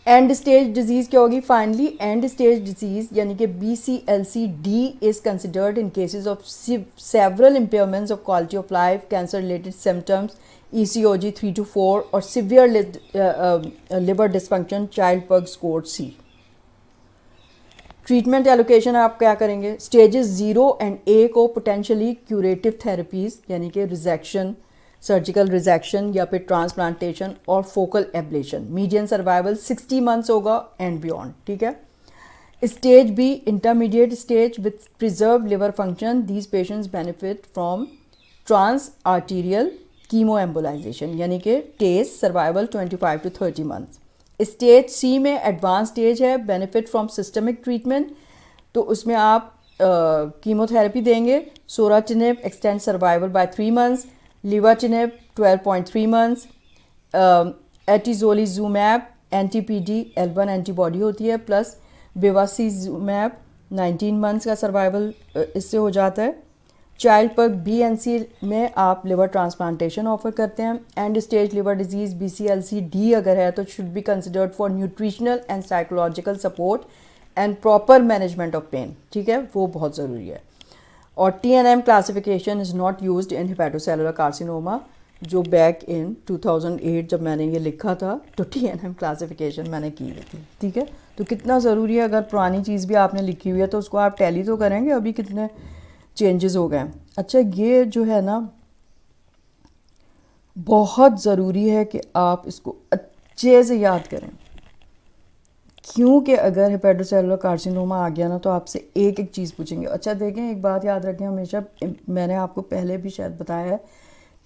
And stage disease क्या होगी finally? And stage disease यानी कि BCLC-D is considered in cases of several impairments of quality of life, cancer related symptoms, ECOG 3 to 4 और severe liver dysfunction, child पग score C। Treatment allocation आप क्या करेंगे? Stages 0 and A को potentially curative therapies यानी कि rejection, surgical rejection या फिर ट्रांसप्लांटेशन और focal ablation. Median survival 60 months होगा एंड बियॉन्ड, ठीक है। Stage B intermediate stage with preserve liver function, these patients benefit from trans arterial chemo embolisation यानी कि TACE, survival 25 to 30 months. Stage C में advance stage है, benefit from systemic treatment, तो उसमें आप कीमोथेरेपी देंगे। Sorafenib extend survival by 3 months, lenvatinib 12.3 months, atezolizumab anti-PD-L1 antibody होती है, प्लस बेवासीजुमैब 19 मंथ्स का सर्वाइवल इससे हो जाता है। चाइल्ड पग B and C में आप लिवर ट्रांसप्लांटेशन ऑफर करते हैं। And stage liver disease BCLC-D अगर है तो should be considered for nutritional and psychological support and proper management of pain, ठीक है, वो बहुत ज़रूरी है। और TNM classification is not used in hepatocellular carcinoma, जो बैक इन 2008 जब मैंने ये लिखा था तो TNM क्लासिफिकेशन मैंने की हुई थी, ठीक है। तो कितना ज़रूरी है, अगर पुरानी चीज़ भी आपने लिखी हुई है तो उसको आप टैली तो करेंगे, अभी कितने चेंजेस हो गए। अच्छा, ये जो है ना बहुत ज़रूरी है कि आप इसको अच्छे से याद करें, क्योंकि अगर हेपेटोसेलुलर कार्सिनोमा आ गया ना तो आपसे एक एक चीज़ पूछेंगे। अच्छा देखें, एक बात याद रखें हमेशा, मैंने आपको पहले भी शायद बताया है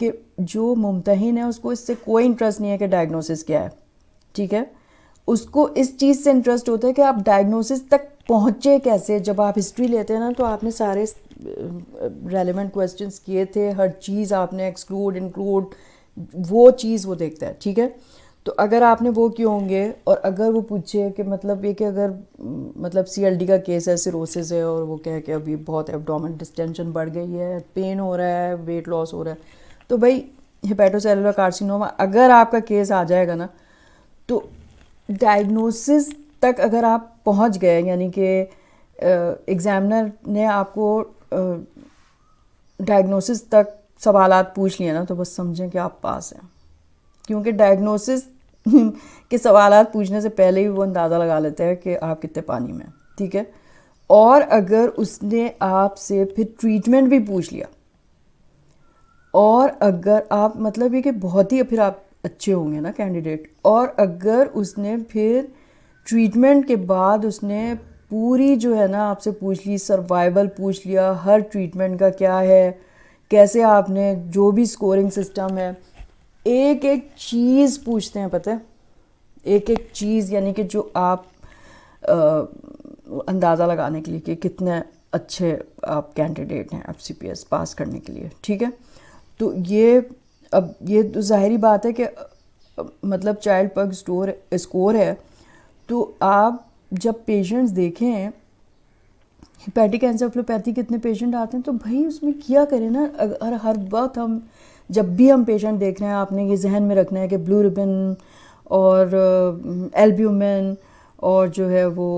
कि जो मुमतहिन है उसको इससे कोई इंटरेस्ट नहीं है कि डायग्नोसिस क्या है, ठीक है। उसको इस चीज़ से इंटरेस्ट होता है कि आप डायग्नोसिस तक पहुँचे कैसे। जब आप हिस्ट्री लेते हैं ना तो आपने सारे रेलेवेंट क्वेश्चंस किए थे, हर चीज़ आपने एक्सक्लूड इंक्लूड वो चीज़ वो देखता है, ठीक है। तो अगर आपने वो किए होंगे और अगर वो पूछे कि मतलब ये कि अगर मतलब CLD का केस है, सिरोसिस है, और वो कह के अभी बहुत एब्डोमेन डिस्टेंशन बढ़ गई है, पेन हो रहा है, वेट लॉस हो रहा है, तो भाई हेपेटोसेलुलर कार्सिनोमा अगर आपका केस आ जाएगा ना तो डायग्नोसिस तक अगर आप पहुंच गए, यानी कि एग्जामिनर ने आपको डायग्नोसिस तक सवालात पूछ लिए ना तो बस समझें कि आप पास हैं, क्योंकि डायग्नोसिस के सवालात पूछने से पहले ही वो अंदाज़ा लगा लेते हैं कि आप कितने पानी में, ठीक है। और अगर उसने आपसे फिर ट्रीटमेंट भी पूछ लिया, और अगर आप मतलब ये कि बहुत ही फिर आप अच्छे होंगे ना कैंडिडेट, और अगर उसने फिर ट्रीटमेंट के बाद उसने पूरी जो है ना आपसे पूछ ली, सर्वाइवल पूछ लिया, हर ट्रीटमेंट का क्या है, कैसे आपने जो भी स्कोरिंग सिस्टम है, एक एक चीज़ पूछते हैं, पता है, एक एक चीज़, यानी कि जो आप अंदाज़ा लगाने के लिए कि कितने अच्छे आप कैंडिडेट हैं FCPS पास करने के लिए, ठीक है। तो ये अब ये तो ज़ाहिरी बात है कि मतलब चाइल्ड पग स्कोर है, तो आप जब पेशेंट्स देखें हेपेटिक एन्सेफलोपैथी कितने पेशेंट आते हैं तो भाई उसमें किया करें ना, अगर हर वक्त हम जब भी हम पेशेंट देख रहे हैं आपने ये जहन में रखना है कि ब्लू रिबन और एल्ब्यूमिन और जो है वो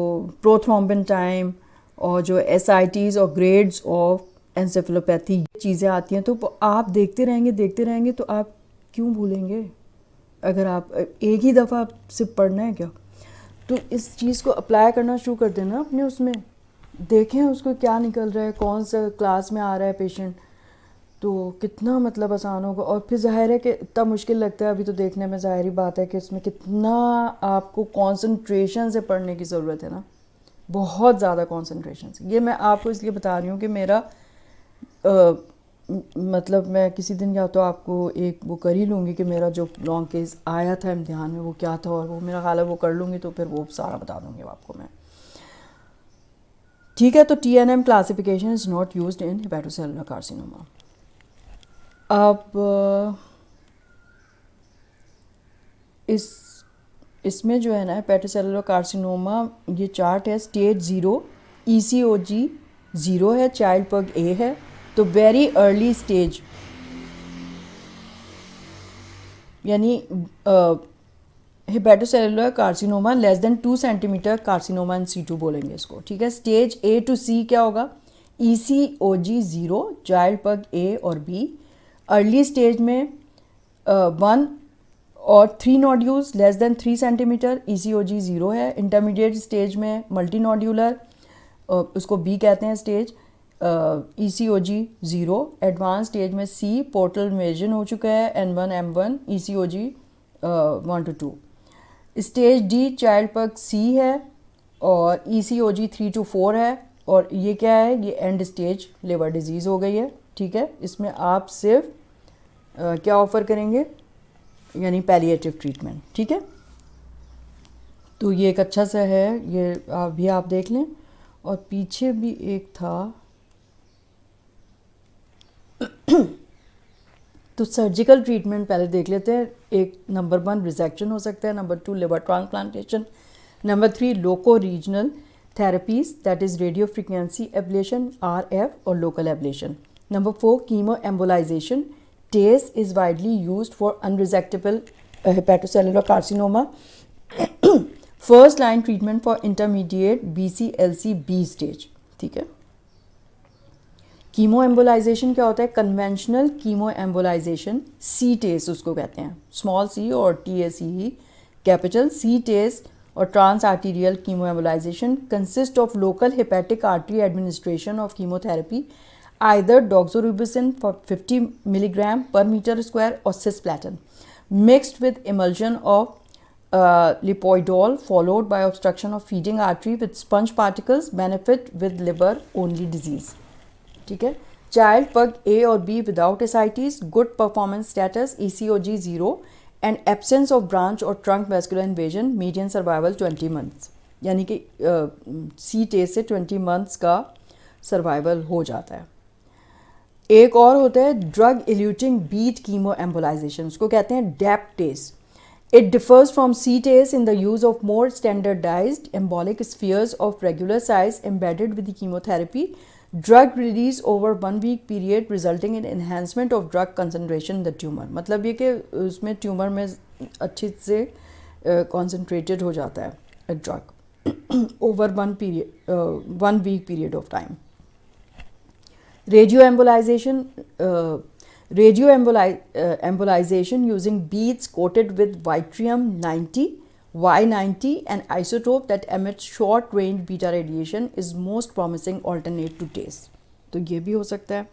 प्रोथ्रोम्बिन टाइम और जो SITs और ग्रेड्स ऑफ एन्सेफलोपैथी चीज़ें आती हैं, तो आप देखते रहेंगे तो आप क्यों भूलेंगे? अगर आप एक ही दफ़ा से पढ़ना है क्या, तो इस चीज़ को अप्लाई करना शुरू कर देना अपने उसमें, देखें उसको क्या निकल रहा है, कौन सा क्लास में आ रहा है पेशेंट, तो कितना मतलब आसान होगा। और फिर जाहिर है कि इतना मुश्किल लगता है अभी तो देखने में, ज़ाहिरी बात है कि इसमें कितना आपको कंसंट्रेशन से पढ़ने की ज़रूरत है ना, बहुत ज़्यादा कंसंट्रेशन से। ये मैं आपको इसलिए बता रही हूँ कि मेरा मतलब मैं किसी दिन या तो आपको एक वो कर ही लूँगी कि मेरा जो लॉन्ग केस आया था इम्तिहान में वो क्या था, और वो मेरा ख्याल है वो कर लूँगी तो फिर वो सारा बता दूँगी आपको मैं, ठीक है। तो TNM classification is not used in hepatocellular carcinoma. अब इसमें जो है ना हेपेटोसेलुलर कार्सिनोमा ये चार्ट है, स्टेज 0 ECOG 0 है, चाइल्ड पग A है, तो वेरी अर्ली स्टेज यानी hepatocellular carcinoma less than 2 centimetre carcinoma in situ बोलेंगे इसको, ठीक है। स्टेज ए टू सी क्या होगा? ECOG 0, चाइल्ड पग ए और बी। अर्ली स्टेज में 1 और 3 nodules less than 3 centimetre, ECOG 0 है। इंटरमीडिएट स्टेज में मल्टी नोड्यूलर, उसको बी कहते हैं स्टेज, ECOG 0। एडवांस स्टेज में सी, पोर्टल इन्वेजन हो चुका है, N1 M1, ECOG 1 to 2। Stage D child पग सी है और ECOG 3 to 4 है। और ये क्या है? ये एंड स्टेज लिवर डिजीज़ हो गई है, ठीक है। इसमें आप सिर्फ क्या ऑफ़र करेंगे? यानी पैलिएटिव ट्रीटमेंट, ठीक है। तो ये एक अच्छा सा है, ये भी आप देख लें। और पीछे भी एक था तो सर्जिकल ट्रीटमेंट पहले देख लेते हैं। एक नंबर 1 रिसेक्शन हो सकता है, number 2 liver transplantation, number 3 loco regional therapies that is radio frequency ablation RF और local ablation. Number 4 chemo embolisation. TACE is widely used for unresectable hepatocellular carcinoma. First line treatment for intermediate BCLC B stage, ठीक है। Chemo embolisation क्या होता है? Conventional chemo embolisation, CTACE उसको कहते हैं, small C और TACE ही कैपिटल। CTACE और trans arterial chemo embolisation consist of local hepatic artery administration of chemotherapy either doxorubicin for 50 milligram per meter square or cisplatin mixed with emulsion of lipoidol followed by obstruction of feeding artery with sponge particles, benefit with liver only disease, ठीक है। Child Pugh A और B without ascites, good performance status, ECOG 0 and absence of branch or trunk vascular invasion, median survival 20 months, यानी कि CTACE से 20 months का survival हो जाता है। एक और होता है drug eluting bead chemo embolisation, उसको कहते हैं DAPTACE. It differs from CTACE in the use of more standardized embolic spheres of regular size embedded with the chemotherapy. Drug release over 1 week period resulting in enhancement of drug concentration in the tumor. मतलब ये कि उसमें tumour में अच्छे से concentrated हो जाता है drug over 1 week period of time. Embolization using beads coated with Yttrium 90, Y90 and isotope that emits short range beta radiation is most promising alternate to TACE. तो ये भी हो सकता है।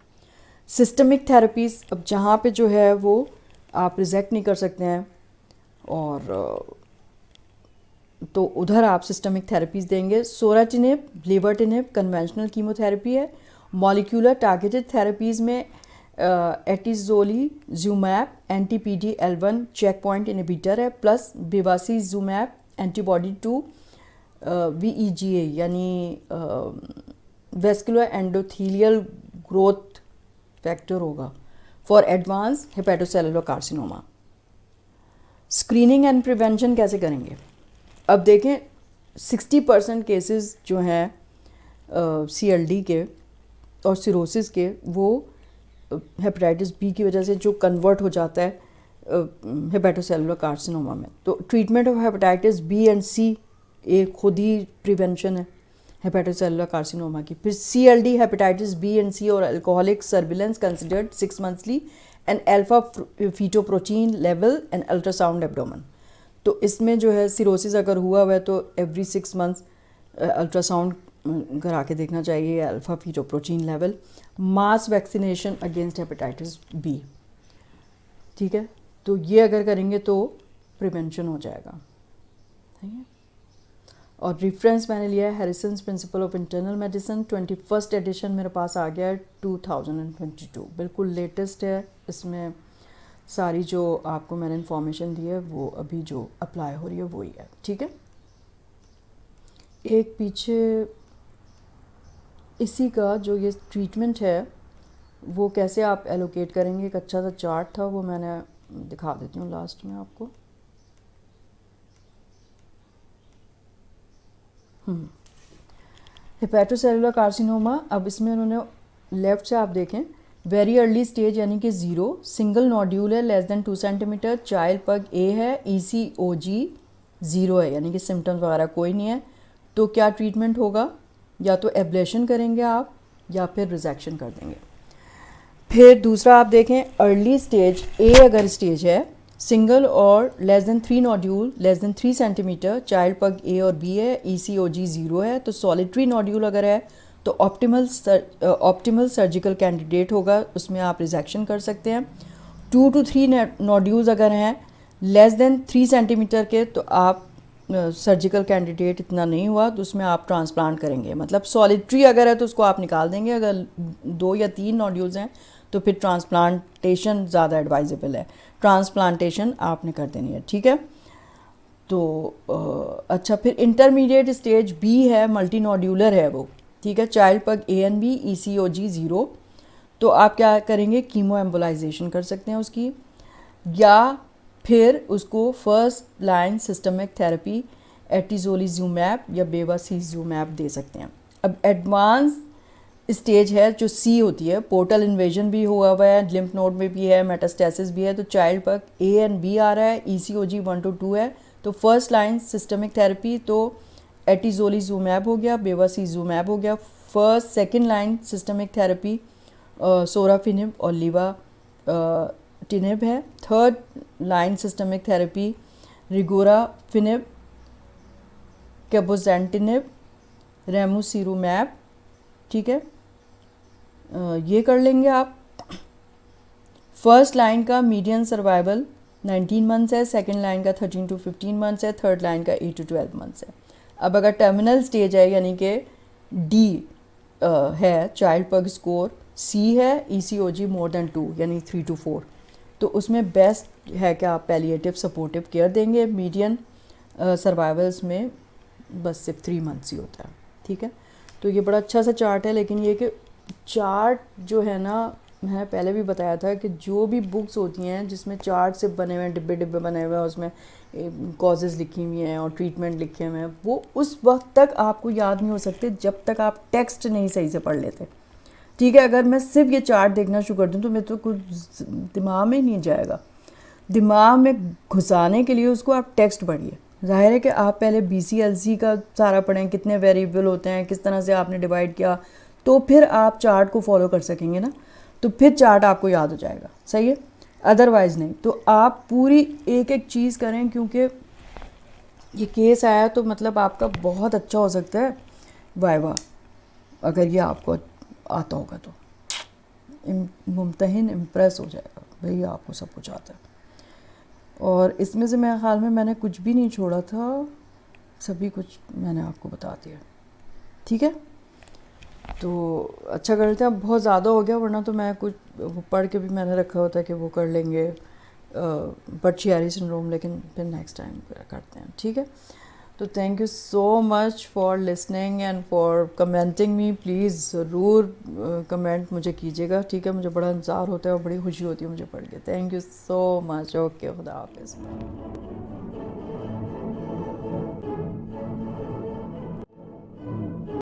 सिस्टमिक थेरेपीज, अब जहाँ पे जो है वो आप रिजेक्ट नहीं कर सकते हैं और तो उधर आप सिस्टमिक थेरेपीज देंगे। सोराटिनिब, लिवर्टिनिब कन्वेंशनल कीमोथेरेपी है। मॉलिक्यूलर टारगेटेड थेरेपीज़ में एटिजोलीजुमैब anti-PD-L1 चेक पॉइंट इनहिबिटर है, प्लस बिवासीजुमैब एंटीबॉडी टू VEGA यानी वेस्कुलर एंडोथीलियल ग्रोथ फैक्टर होगा for advance hepatocellular carcinoma. Screening and prevention कैसे करेंगे? अब देखें 60% केसेस जो हैं CLD के और सिरोसिस के वो हेपेटाइटिस बी की वजह से जो कन्वर्ट हो जाता है हेपेटोसेलुलर कार्सिनोमा में। तो treatment of hepatitis B and C एक खुद ही प्रिवेंशन है हेपेटोसेलुलर कार्सिनोमा की। फिर CLD, hepatitis B and C और alcoholic surveillance considered 6 monthly and alpha fetoprotein level and ultrasound abdomen. तो इसमें जो है सिरोसिस अगर हुआ हुआ है तो एवरी 6 मंथ्स अल्ट्रासाउंड करा के देखना चाहिए alpha fetoprotein level. Mass vaccination against hepatitis B, ठीक है। तो ये अगर करेंगे तो प्रिवेंशन हो जाएगा, ठीक है। और रेफरेंस मैंने लिया है Harrison's principle of internal medicine, 21st edition मेरे पास आ गया है 2022, बिल्कुल लेटेस्ट है। इसमें सारी जो आपको मैंने इन्फॉर्मेशन दी है वो अभी जो अप्लाई हो रही है वही है, ठीक है। एक पीछे इसी का जो ये ट्रीटमेंट है वो कैसे आप एलोकेट करेंगे, एक अच्छा सा चार्ट था वो मैंने दिखा देती हूँ लास्ट में आपको। हेपेटोसेलुलर कार्सिनोमा, अब इसमें उन्होंने लेफ्ट से आप देखें वेरी अर्ली स्टेज यानी कि 0, सिंगल नोड्यूल है less than 2 centimetre, child Pugh ए है, ECOG ज़ीरो है, यानी कि सिम्टम्स वगैरह कोई नहीं है, तो क्या ट्रीटमेंट होगा? या तो एब्लेशन करेंगे आप या फिर रिजेक्शन कर देंगे। फिर दूसरा आप देखें, अर्ली स्टेज ए अगर स्टेज है, सिंगल और less than 3 nodule less than 3 centimetre, child Pugh ए और बी है, ECOG ज़ीरो है, तो सॉलिटरी नोड्यूल अगर है तो ऑप्टिमल सर्जिकल कैंडिडेट होगा, उसमें आप रिजेक्शन कर सकते हैं। 2 to 3 नोड्यूल्स अगर हैं लेस देन 3 सेंटीमीटर के, तो आप सर्जिकल कैंडिडेट इतना नहीं हुआ तो उसमें आप ट्रांसप्लांट करेंगे। मतलब सॉलिटरी अगर है तो उसको आप निकाल देंगे, अगर 2 या 3 नोड्यूल्स हैं तो फिर ट्रांसप्लांटेशन ज़्यादा एडवाइजेबल है, ट्रांसप्लांटेशन आपने कर देनी है, ठीक है। तो अच्छा, फिर इंटरमीडिएट स्टेज बी है, मल्टी नोड्यूलर है वो, ठीक है, Child Pugh A and B, ECOG zero, तो आप क्या करेंगे? कीमो एम्बोलाइजेशन कर सकते हैं उसकी, या फिर उसको फर्स्ट लाइन सिस्टमिक थेरेपी एटिजोलिजुमैब या बेवासीजुमैब दे सकते हैं। अब एडवांस स्टेज है जो सी होती है, पोर्टल इन्वेजन भी हुआ हुआ है, लिम्फ नोड में भी है, मेटास्टेसिस भी है, तो child Pugh A and B आ रहा है, ECOG 1 to 2 है, तो फर्स्ट लाइन सिस्टमिक थेरेपी तो एटिजोलिजुमैब हो गया, बेवासीजुमैब हो गया। First second line systemic therapy sorafenib और लिवाटिनिब है। Third line systemic therapy regorafenib, cabozantinib, ramucirumab, ठीक है, ये कर लेंगे आप। फर्स्ट लाइन का मीडियन सर्वाइवल 19 मंथ्स है, सेकंड लाइन का 13 to 15 मंथ्स है, थर्ड लाइन का 8 to 12 मंथ्स है। अब अगर टर्मिनल स्टेज है यानी कि डी है, चाइल्ड पग स्कोर सी है, ECOG मोर देन 2 यानी 3 to 4, तो उसमें बेस्ट है कि आप पैलिएटिव सपोर्टिव केयर देंगे। मीडियन सर्वाइवल्स में बस सिर्फ 3 मंथ्स ही होता है, ठीक है। तो ये बड़ा अच्छा सा चार्ट है, लेकिन ये कि चार्ट जो है ना, मैंने पहले भी बताया था कि जो भी बुक्स होती हैं जिसमें चार्ट से बने हुए हैं, डिब्बे डिब्बे बने हुए हैं, उसमें कॉजेज़ लिखी हुई हैं और ट्रीटमेंट लिखे हुए हैं, वो उस वक्त तक आपको याद नहीं हो सकते जब तक आप टेक्स्ट नहीं सही से पढ़ लेते, ठीक है। अगर मैं सिर्फ ये चार्ट देखना शुरू कर दूँ तो मेरे तो कुछ दिमाग में ही नहीं जाएगा। दिमाग में घुसाने के लिए उसको आप टेक्स्ट पढ़िए। ज़ाहिर है कि आप पहले BCLC का सारा पढ़ें, कितने वेरिएबल होते हैं, किस तरह से आपने डिवाइड किया, तो फिर आप चार्ट को फॉलो कर सकेंगे ना, तो फिर चार्ट आपको याद हो जाएगा, सही है। अदरवाइज़ नहीं, तो आप पूरी एक एक चीज़ करें, क्योंकि ये केस आया तो मतलब आपका बहुत अच्छा हो सकता है वाइवा, अगर ये आपको आता होगा तो मुमतहिन इम्प्रेस हो जाएगा, भाई आपको सब कुछ आता है। और इसमें से मेरे ख्याल में मैंने कुछ भी नहीं छोड़ा था, सभी कुछ मैंने आपको बता दिया, ठीक है। तो अच्छा करते हैं, बहुत ज़्यादा हो गया, वरना तो मैं कुछ वो पढ़ के भी मैंने रखा होता है कि वो कर लेंगे बट-चियारी सिंड्रोम, लेकिन फिर नेक्स्ट टाइम करते हैं, ठीक है। तो thank you so much for listening and for commenting me. Please ज़रूर कमेंट मुझे कीजिएगा, ठीक है। मुझे बड़ा इंतज़ार होता है और बड़ी खुशी होती है मुझे पढ़ के। Thank you so much. Okay, खुदा हाफिज़।